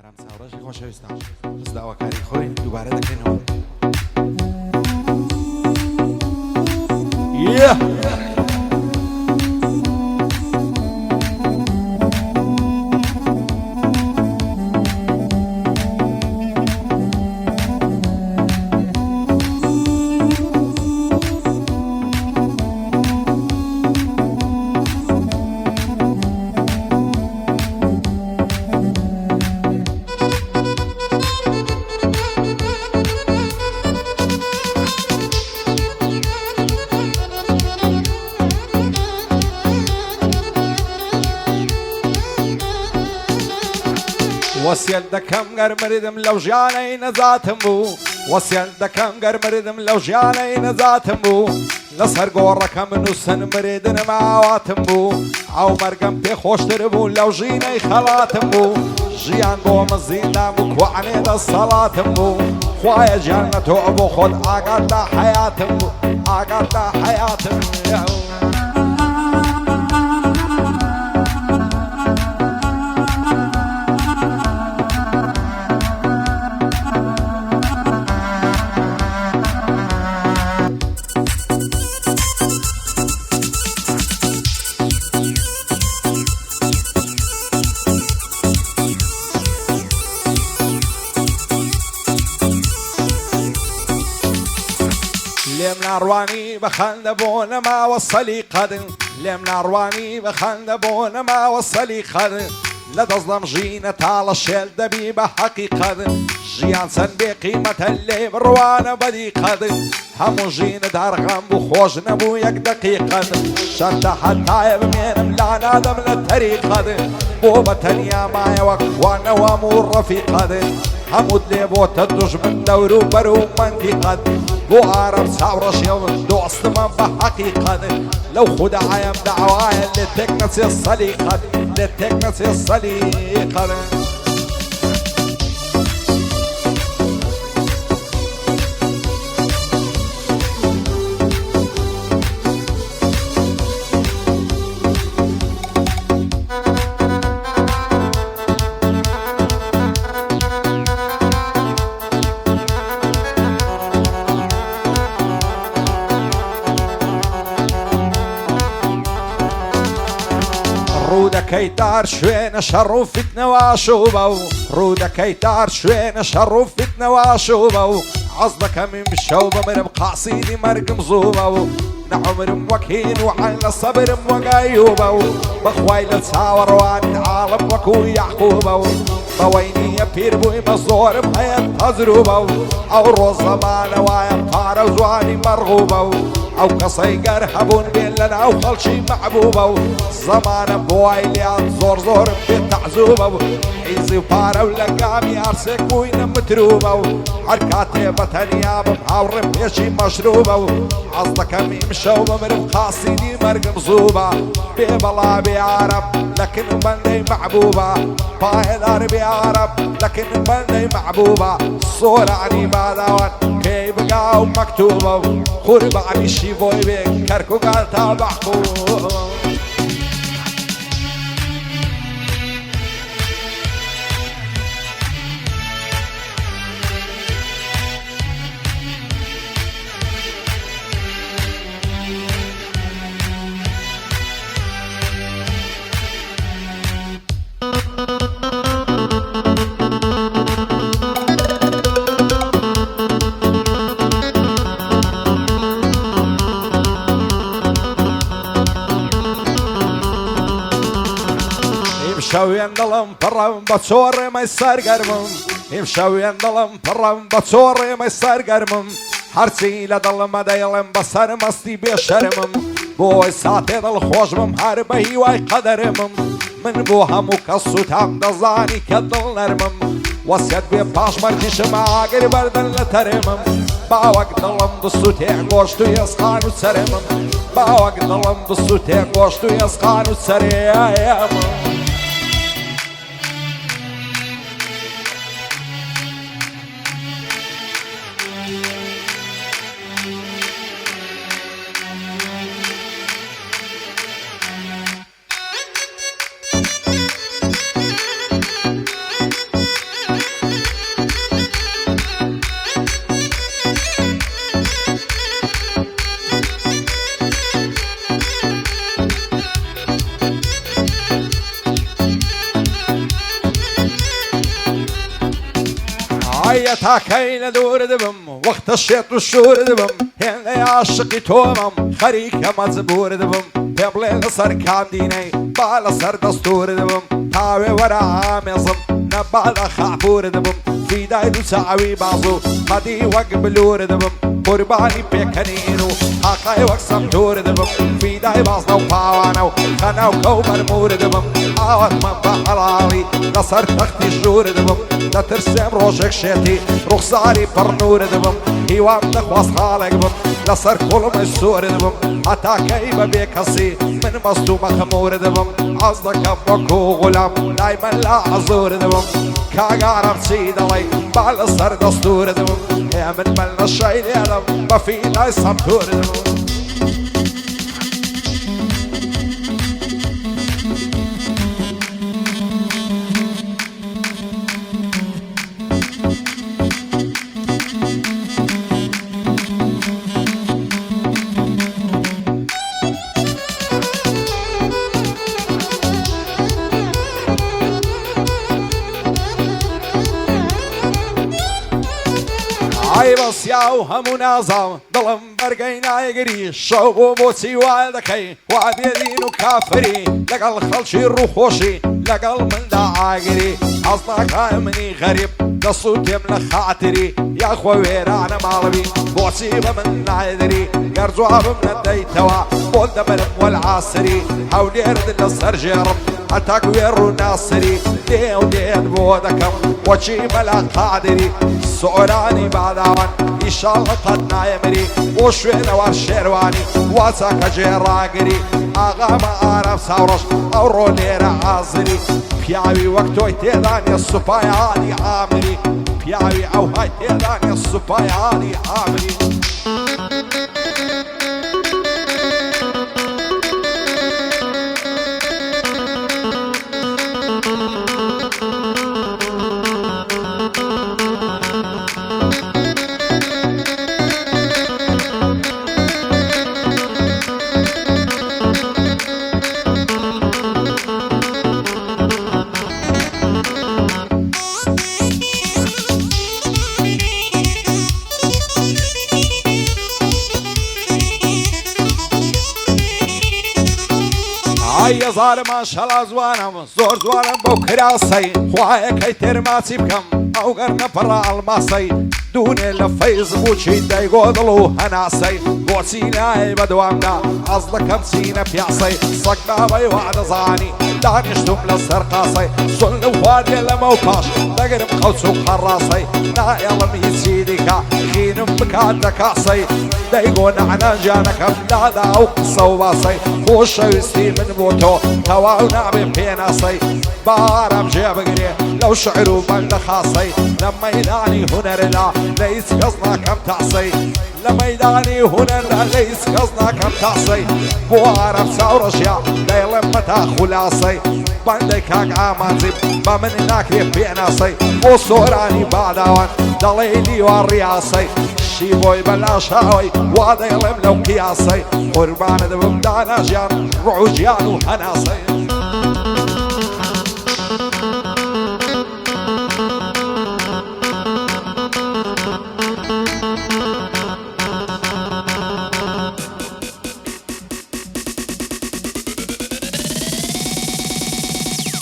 ئارام چاوڕێژی خۆشەویستان ڕزداوەکاری خۆی دووبارە دەکەینەوە. وەسیەت دەکەم گەرمردم لەو ژیانەی نەزاتم بوو، وەسیەت دەکەم گەرمردم لەو ژیانەی نەزاتم بوو، لەسەر گۆڕەکە من و سنمرێدنم ئاواتم بوو، ئەو مەرگەم پێ خۆشتر بوو لەو ژینەی خەڵاتم بوو، ژیان بۆ من زیندان بوو کوانێ دەسەڵاتم بوو، خوایە گیان لە تۆ بۆ خۆت ئاگات لە حەیاتم بوو، ئاگات لە حەیاتم لێم ناڕوانی بەخەندە بۆ نەماوە سەلیقەدن، لێم ناڕوانی بەخەندە بۆ نەماوە سەلیقەدن، لە دەستڵەم ژینە تاڵە شێل دەبی بە حەقیقەدن، ژیان چەند بێ قیمەتە لێ بڕوانە بەدیقەدن، هەموو ژینە دارغەم بوو خۆش نەبوو یەک دەقیقەدن، شەرتە هەتایە بمێنم لا نادەم لە تەریقەدن، بۆ بە تەنیا مایەوە خوانەوەم و ڕەفیقەدن، هەمووت لێ بۆتە دوژمن دەور و بەر و منتیقەد، بۆ ئارەم چاوڕەشێڵ دۆستمە بە حەقیقەت، لەو خودعایم داوایە لێ تێک نەچێ سەلیقەت، لێ تێک نەچێ سەلیقەت. ڕوودەکەی تار شوێنە شەڕ و فتنەوە شووبە و ڕوودەکەی تار شوێنە شەڕ و فتنەوە شووبە و حەز دەکەمیم شەو بمرم قاسیدی مەرگم زووبە و نەعومرم وەکین و عەن لە سەبرم وەگایوبە و بەخوای لە چاوەڕوانی عاڵم وەکو یەعقوبە و بەوەی نییە پیر بووی بە زۆرم هەیە تەجروبە و ئەو ڕۆژ زەمانەوایە پارە و جوانی مەرغوبە و ئەو کەسەی گەر هەبوون بێن لە ناو خەڵکی مەحبوبە و زەمانە بۆای لیان زۆر زۆرم پێ تەعجوبە و حیزی و پارە و لە گامی ئارسێک بووینە متروبە و هەر کاتێ بە تەنیا بم هاوڕێم پێشی مەشروبە و حەز دەکەم ئیمشەو بمرم قاسیدی مەرگم زووبە بێ بەڵا بێ عارەب لە کنبەندەی مەحبوبە پایدار بێ عارەب لە کنبەندەی مەحبوبە سۆرانی باداوەن پێی بگا و مەکتوبە و قوربانیشی بۆی بێ کەرکووگال تا بەحقوب. شەوێن دڵم پڕەم بە چۆڕێمەی سەرگەرمم، ئیمشەوێن دڵم پڕەم بە چۆڕێمەی سەرگەرمم، هەرچی لە دڵمە دەیڵم بەسەر مەستی بێشەرمم، بۆی ساتێ دڵخۆش بم هەر بە هیوای قەدەرمم، من بۆ هەموو کەس سوتام دەزانی کە دڵ نەرمم، وەسیەت بێ پاشمەرجیشم ئاگر بەردن لە تەرێمم، باوەک دڵم بسووتێ گۆشت و ێسقان و سەرێمم، باوەک دڵم بسووتێ گۆشت و ێسقان و سەرێمم. بێتاکەی لە دوور دەبم وەختە شێت و شور دەبم هێن لە عاشقی تۆمەم خەریکە مەجبور دەبم پێ بڵێ لەسەر کام دینەی با لەسەر دەستور دەبم تاوێ وەرە ئامێزم نەبا لە خاپور دەبم فیدای دوو چاوی باز و قەدی وەک بلور دەبم قوربانی پێکەنین و حەقای وەک سەمتور دەبم فیدای بازنە و پاوانە و خەنە و کەو مەرمور دەبم ئاوەتمە بە هەڵاڵی لەسەر تەختی ژوور دەبم دەترسێم ڕۆژێک شێتی ڕوخساری پڕنور دەبم هیوام دەخواست خاڵێک بم لەسەر کوڵمە سۆر دەبم هەتاکەی بە بێ کەسی من مەست و مەخمور دەبم ئاز دەکەم وەکو غولام لای من لا عەزور دەبم کاگارم چی دەڵێ با لەسەر دەستور دەبم من لە شەی لێدەم بە فیدای سەمتور دەبم ئای بەسیا و هەموو نازاو دڵم بەرگەی نایگری شەو بۆ بۆچی وای دەکەی وا بێدین و کافری لەگەڵ خەڵکی ڕووخۆشی لەگەڵ مندا ئاگری حەز ناکای منی غەریب دەسووتێم لە خاتری یاخوا وێرانە ماڵەوی بۆچی بە من نایدەری گەر جوابم نەدەیتەوە بۆ دەبەرم وەلعاسری هەولێرت لەسەر ژێڕم هەتا گوێڕ و ناسری دێ و دێن بۆ دەکەم بۆچی بەلا قادری سۆرانی باداوان ئیشاڵڵە قەت نایەمری بۆ شوێنەوار شێروانی واچەکە جێڕاگری ئاغامە ئارام ساوڕەش ئەوڕۆ لێرە ئازری پیاوی وەک تۆی تێدانێ سوپایانی ئامری پیاوی ئەو های تێدانێ سوپایانی ئامری هەزار ماشەڵا زوانم زۆر جوانم بەو کراسەی خوایەکەی تێرماچی بکەم ئەو گەرنە پڕە ئەڵماسەی دوونێ لە فەیسبووکی دەیگۆ دڵ و هەناسەی بۆچی نایە بەدوامدا ئەز دەکەم چینە پیاسەی سەگ بابەی وا دەزانی دانیشتم لەسەر قاسەی سڵ و خواردێ لەمە و پاش دەگرم خەوچ و قەڕاسەی نایەڵم هیچی دیکە خینم بکاتە کاسەی دەیگۆ نەعنەجانەکەم لادا و قسە و باسەی خۆشەویستی من بۆ تۆ تەواو نابێ پێناسەی بارم جێبگرێ لەو شعر و بەندە خاسەی لە مەیدانی هونەردا لە هیچ کەس ناکەم تاسەی لە مەیدانی هونەردا لە هیچ کەس ناکەم تاسەی بۆ عەرەب چاوڕەشیا دەیڵێم مەتا خولاسەی بەندەی کاک ئامانزیم بە من ناکرێ پێناسەی بۆ سۆرانی باداوان دەڵێ دیوار ڕیاسەی شی بۆی بەلاشاوی وا دەیڵێم لەو قیاسەی قوربانە دەبم داناژیان ڕووجیان و هەناسەی